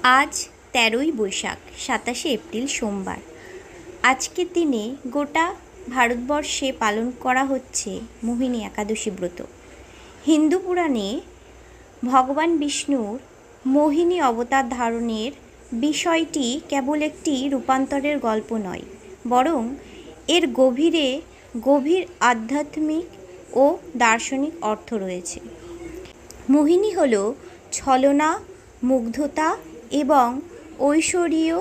আজ ১৩ই বৈশাখ ২৭শে এপ্রিল সোমবার। আজকের দিনে গোটা ভারতবর্ষে পালন করা হচ্ছে মোহিনী একাদশী ব্রত। হিন্দু পুরাণে ভগবান বিষ্ণুর মোহিনী অবতার ধারণের বিষয়টি কেবল একটি রূপান্তরের গল্প নয়, বরং এর গভীর আধ্যাত্মিক ও দার্শনিক অর্থ রয়েছে। মোহিনী হল ছলনা, মুগ্ধতা এবং ঐশ্বরীয়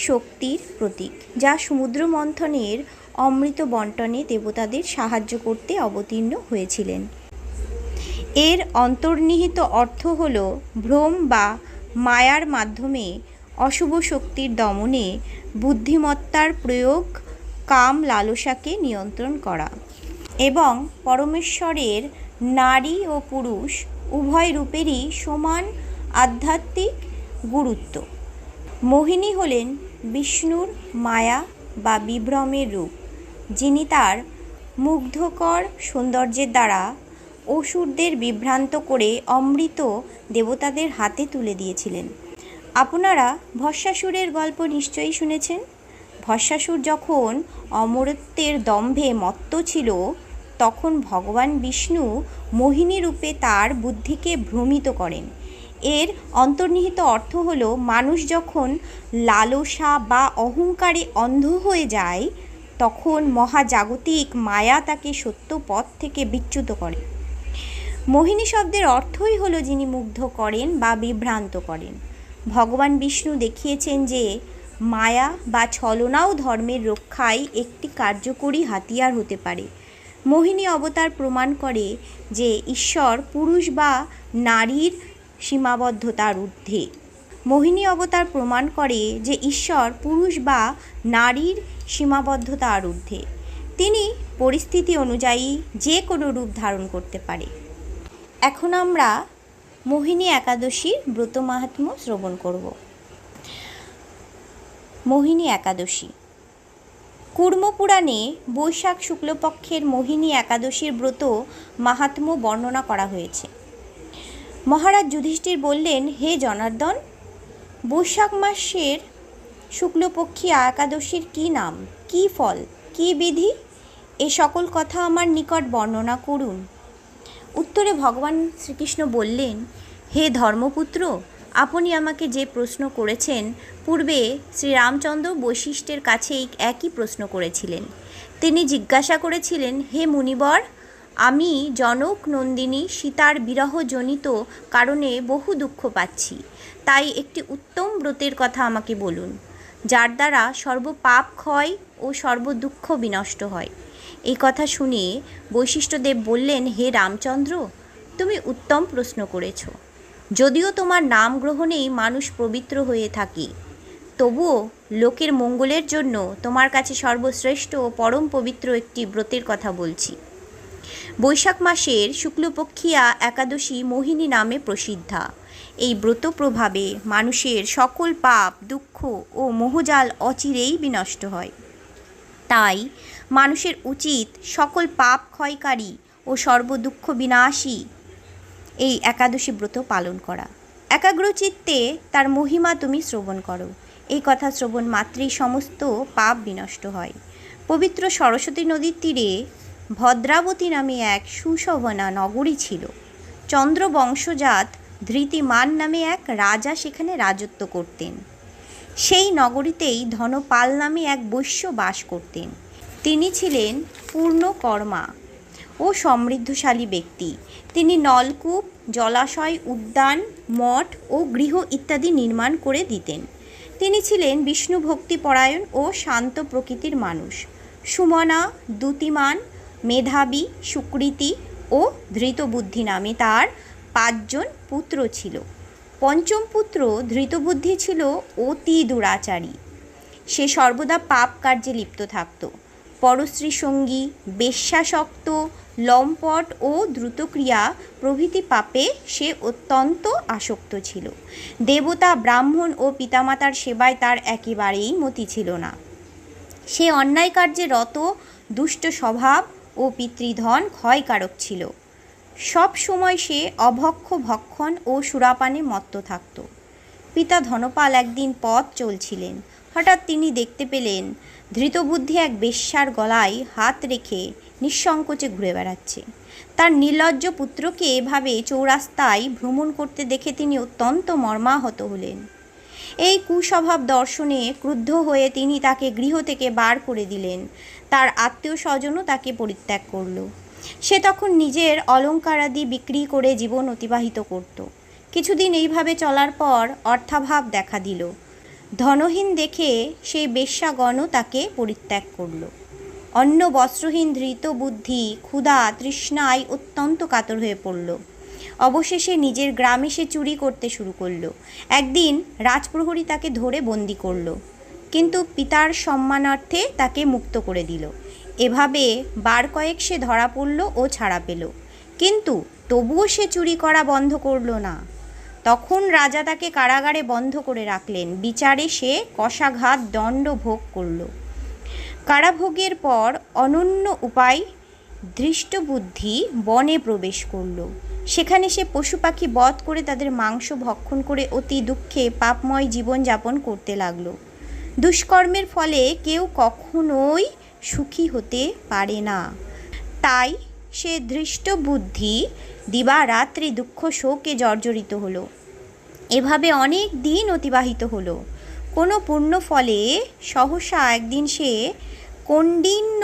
শক্তির প্রতীক, যা সমুদ্র মন্থনের অমৃত বণ্টনে দেবতাদের সাহায্য করতে অবতীর্ণ হয়েছিলেন। এর অন্তর্নিহিত অর্থ হল ভ্রম বা মায়ার মাধ্যমে অশুভ শক্তির দমনে বুদ্ধিমত্তার প্রয়োগ, কাম লালসাকে নিয়ন্ত্রণ করা এবং পরমেশ্বরের নারী ও পুরুষ উভয় রূপেরই সমান আধ্যাত্মিক গুরুত্ব। মোহিনী হলেন বিষ্ণুর মায়া বা বিভ্রমের রূপ, যিনি তার মুগ্ধকর সৌন্দর্যের দ্বারা অসুরদের বিভ্রান্ত করে অমৃত দেবতাদের হাতে তুলে দিয়েছিলেন। আপনারা ভস্মাসুরের গল্প নিশ্চয়ই শুনেছেন। ভস্মাসুর যখন অমরত্বের দম্ভে মত্ত ছিল, তখন ভগবান বিষ্ণু মোহিনী রূপে তার বুদ্ধিকে ভ্রমিত করেন। এর অন্তর্নিহিত অর্থ হল, মানুষ যখন লালসা বা অহংকারে অন্ধ হয়ে যায়, তখন মহাজাগতিক মায়া তাকে সত্য পথ থেকে বিচ্যুত করে। মোহিনী শব্দের অর্থই হলো যিনি মুগ্ধ করেন বা বিভ্রান্ত করেন। ভগবান বিষ্ণু দেখিয়েছেন যে মায়া বা ছলনাও ধর্মের রক্ষায় একটি কার্যকরী হাতিয়ার হতে পারে। মোহিনী অবতার প্রমাণ করে যে ঈশ্বর পুরুষ বা নারীর সীমাবদ্ধতার ঊর্ধ্বে। মোহিনী অবতার প্রমাণ করে যে ঈশ্বর পুরুষ বা নারীর সীমাবদ্ধতার ঊর্ধ্বে। তিনি পরিস্থিতি অনুযায়ী যে কোনো রূপ ধারণ করতে পারে। এখন আমরা মোহিনী একাদশীর ব্রত মাহাত্ম্য শ্রবণ করব। মোহিনী একাদশী। কুর্মপুরাণে বৈশাখ শুক্লপক্ষের মোহিনী একাদশীর ব্রত মাহাত্ম্য বর্ণনা করা হয়েছে। মহারাজ যুধিষ্ঠির বললেন, হে জনার্দন, বৈশাখ মাসের শুক্লপক্ষী একাদশীর কী নাম, কী ফল, কী বিধি, এ সকল কথা আমার নিকট বর্ণনা করুন। উত্তরে ভগবান শ্রীকৃষ্ণ বললেন, হে ধর্মপুত্র, আপনি আমাকে যে প্রশ্ন করেছেন, পূর্বে শ্রীরামচন্দ্র বশিষ্ঠের কাছে একই প্রশ্ন করেছিলেন। তিনি জিজ্ঞাসা করেছিলেন, হে মুনিবর, আমি জনক নন্দিনী সীতার বিরহজনিত কারণে বহু দুঃখ পাচ্ছি, তাই একটি উত্তম ব্রতের কথা আমাকে বলুন, যার দ্বারা সর্বপাপ ক্ষয় ও সর্বদুঃখ বিনষ্ট হয়। এই কথা শুনে বশিষ্ঠদেব বললেন, হে রামচন্দ্র, তুমি উত্তম প্রশ্ন করেছ। যদিও তোমার নাম গ্রহণেই মানুষ পবিত্র হয়ে থাকে, তবুও লোকের মঙ্গলের জন্য তোমার কাছে সর্বশ্রেষ্ঠ ও পরম পবিত্র একটি ব্রতের কথা বলছি। বৈশাখ মাসের শুক্লপক্ষিয়া একাদশী মোহিনী নামে প্রসিদ্ধা। এই ব্রত প্রভাবে মানুষের সকল পাপ, দুঃখ ও মোহজাল অচিরেই বিনষ্ট হয়। তাই মানুষের উচিত সকল পাপ ক্ষয়কারী ও সর্বদুঃখ বিনাশী এই একাদশী ব্রত পালন করা। একাগ্রচিত্তে তার মহিমা তুমি শ্রবণ করো। এই কথা শ্রবণ মাত্রেই সমস্ত পাপ বিনষ্ট হয়। পবিত্র সরস্বতী নদীর তীরে ভদ্রাবতী নামে এক সুশোভনা নগরী ছিল। চন্দ্রবংশজাত ধৃতিমান নামে এক রাজা সেখানে রাজত্ব করতেন। সেই নগরীতেই ধনপাল নামে এক বৈশ্য বাস করতেন। তিনি ছিলেন পূর্ণকর্মা ও সমৃদ্ধশালী ব্যক্তি। তিনি নলকূপ, জলাশয়, উদ্যান, মঠ ও গৃহ ইত্যাদি নির্মাণ করে দিতেন। তিনি ছিলেন বিষ্ণু ভক্তিপরায়ণ ও শান্ত প্রকৃতির মানুষ। সুমনা, দ্যুতিমান, মেধাবী, সুকৃতি ও ধৃতবুদ্ধি নামে তার 5 জন পুত্র ছিল। পঞ্চম পুত্র ধৃতবুদ্ধি ছিল অতি দুরাচারী। সে সর্বদা পাপ কার্যে লিপ্ত থাকত। পরস্ত্রী সঙ্গী, বেশ্যাসক্ত, লম্পট ও দ্রুতক্রিয়া প্রভৃতি পাপে সে অত্যন্ত আসক্ত ছিল। দেবতা, ব্রাহ্মণ ও পিতামাতার সেবায় তার একেবারেই মতি ছিল না। সে অন্যায় কার্যে রত, দুষ্ট স্বভাব ও পিতৃধন ক্ষয়কারক ছিল। সব সময় সে অভক্ষ ভক্ষণ ও সুরাপানে মত্ত থাকত। পিতা ধনপাল একদিন পথ চলছিলেন। হঠাৎ তিনি দেখতে পেলেন ধৃতবুদ্ধি এক বেশ্যার গলায় হাত রেখে নিঃসংকোচে ঘুরে বেড়াচ্ছে। তার নির্লজ্জ পুত্রকে এভাবে চৌরাস্তায় ভ্রমণ করতে দেখে তিনি অত্যন্ত মর্মাহত হলেন। এই কুস্বভাব দর্শনে ক্রুদ্ধ হয়ে তিনি তাকে গৃহ থেকে বার করে দিলেন। তার আত্মীয় স্বজনও তাকে পরিত্যাগ করল। সে তখন নিজের অলঙ্কারাদি বিক্রি করে জীবন অতিবাহিত করত। কিছুদিন এইভাবে চলার পর অর্থাভাব দেখা দিল। ধনহীন দেখে সেই বেশ্যাগণও তাকে পরিত্যাগ করল। অন্ন বস্ত্রহীন ধৃত বুদ্ধি ক্ষুধা তৃষ্ণায় অত্যন্ত কাতর হয়ে পড়ল। অবশেষে নিজের গ্রামে সে চুরি করতে শুরু করলো। একদিন রাজপ্রহরী তাকে ধরে বন্দি করল, কিন্তু পিতার সম্মানার্থে তাকে মুক্ত করে দিল। এভাবে বার কয়েক সে ধরা পড়ল ও ছাড়া পেল, কিন্তু তবুও সে চুরি করা বন্ধ করল না। তখন রাজা তাকে কারাগারে বন্ধ করে রাখলেন। বিচারে সে কষাঘাত দণ্ড ভোগ করল। কারাভোগের পর অনন্য উপায় ধৃষ্টবুদ্ধি বনে প্রবেশ করল। সেখানে সে পশু পাখি বধ করে তাদের মাংস ভক্ষণ করে অতি দুঃখে পাপময় জীবন যাপন করতে লাগলো। দুষ্কর্মের ফলে কেউ কখনোই সুখী হতে পারে না। তাই সে ধৃষ্টবুদ্ধি দিবারাত্রি দুঃখ শোকে জর্জরিত হলো। এভাবে অনেক দিন অতিবাহিত হলো। কোনো পূর্ণ ফলে সহসা একদিন সে কৌণ্ডিন্য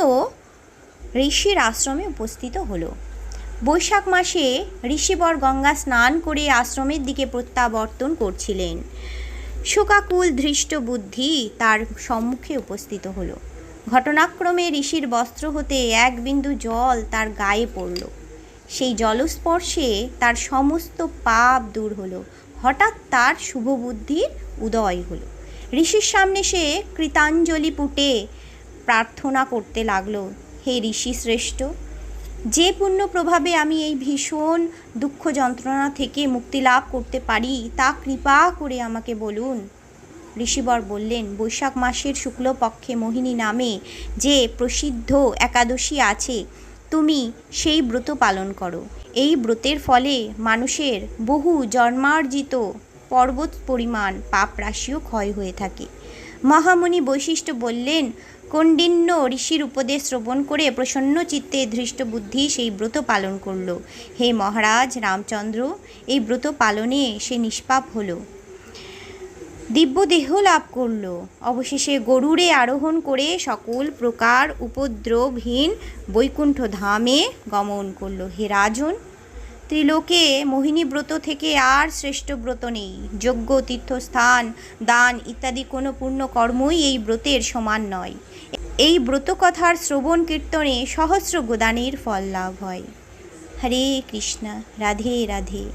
ঋষির আশ্রমে উপস্থিত হলো। বৈশাখ মাসে ঋষিবর গঙ্গা স্নান করে আশ্রমের দিকে প্রত্যাবর্তন করছিলেন। শোকাকুল ধৃষ্টবুদ্ধি তার সম্মুখে উপস্থিত হলো। ঘটনাক্রমে ঋষির বস্ত্র হতে এক বিন্দু জল তার গায়ে পড়ল। সেই জলস্পর্শে তার সমস্ত পাপ দূর হলো। হঠাৎ তার শুভবুদ্ধির উদয় হলো। ঋষির সামনে সে কৃতাঞ্জলি পুটে প্রার্থনা করতে লাগলো, হে ঋষি শ্রেষ্ঠ, যে পুণ্য প্রভাবে আমি এই ভীষণ দুঃখ যন্ত্রণা থেকে মুক্তি লাভ করতে পারি তা কৃপা করে আমাকে বলুন। ঋষিবর বললেন, বৈশাখ মাসের শুক্লপক্ষে মোহিনী নামে যে প্রসিদ্ধ একাদশী আছে, তুমি সেই ব্রত পালন করো। এই ব্রতের ফলে মানুষের বহু জন্মার্জিত পর্বত পরিমাণ পাপ রাশিও ক্ষয় হয়ে থাকে। মহামুনি বৈশিষ্ট্য বললেন, কৌণ্ডিন্য ঋষির উপদেশ শ্রবণ করে প্রসন্ন চিত্তে ধৃষ্টবুদ্ধি সেই ব্রত পালন করল। হে মহারাজ রামচন্দ্র, এই ব্রত পালনে সে নিষ্পাপ হল, দিব্য দেহ লাভ করল। অবশেষে গরুড়ে আরোহণ করে সকল প্রকার উপদ্রবহীন বৈকুণ্ঠ ধামে গমন করল। হে রাজন, ত্রিলোকে মোহিনী ব্রত থেকে আর শ্রেষ্ঠ ব্রত নেই। যজ্ঞ, তীর্থস্থান, দান ইত্যাদি কোনো পূর্ণ কর্মই এই ব্রতের সমান নয়। এই ব্রত কথার শ্রবণ কীর্তনে সহস্র গোদানের ফল লাভ হয়। হরে কৃষ্ণ, রাধে রাধে।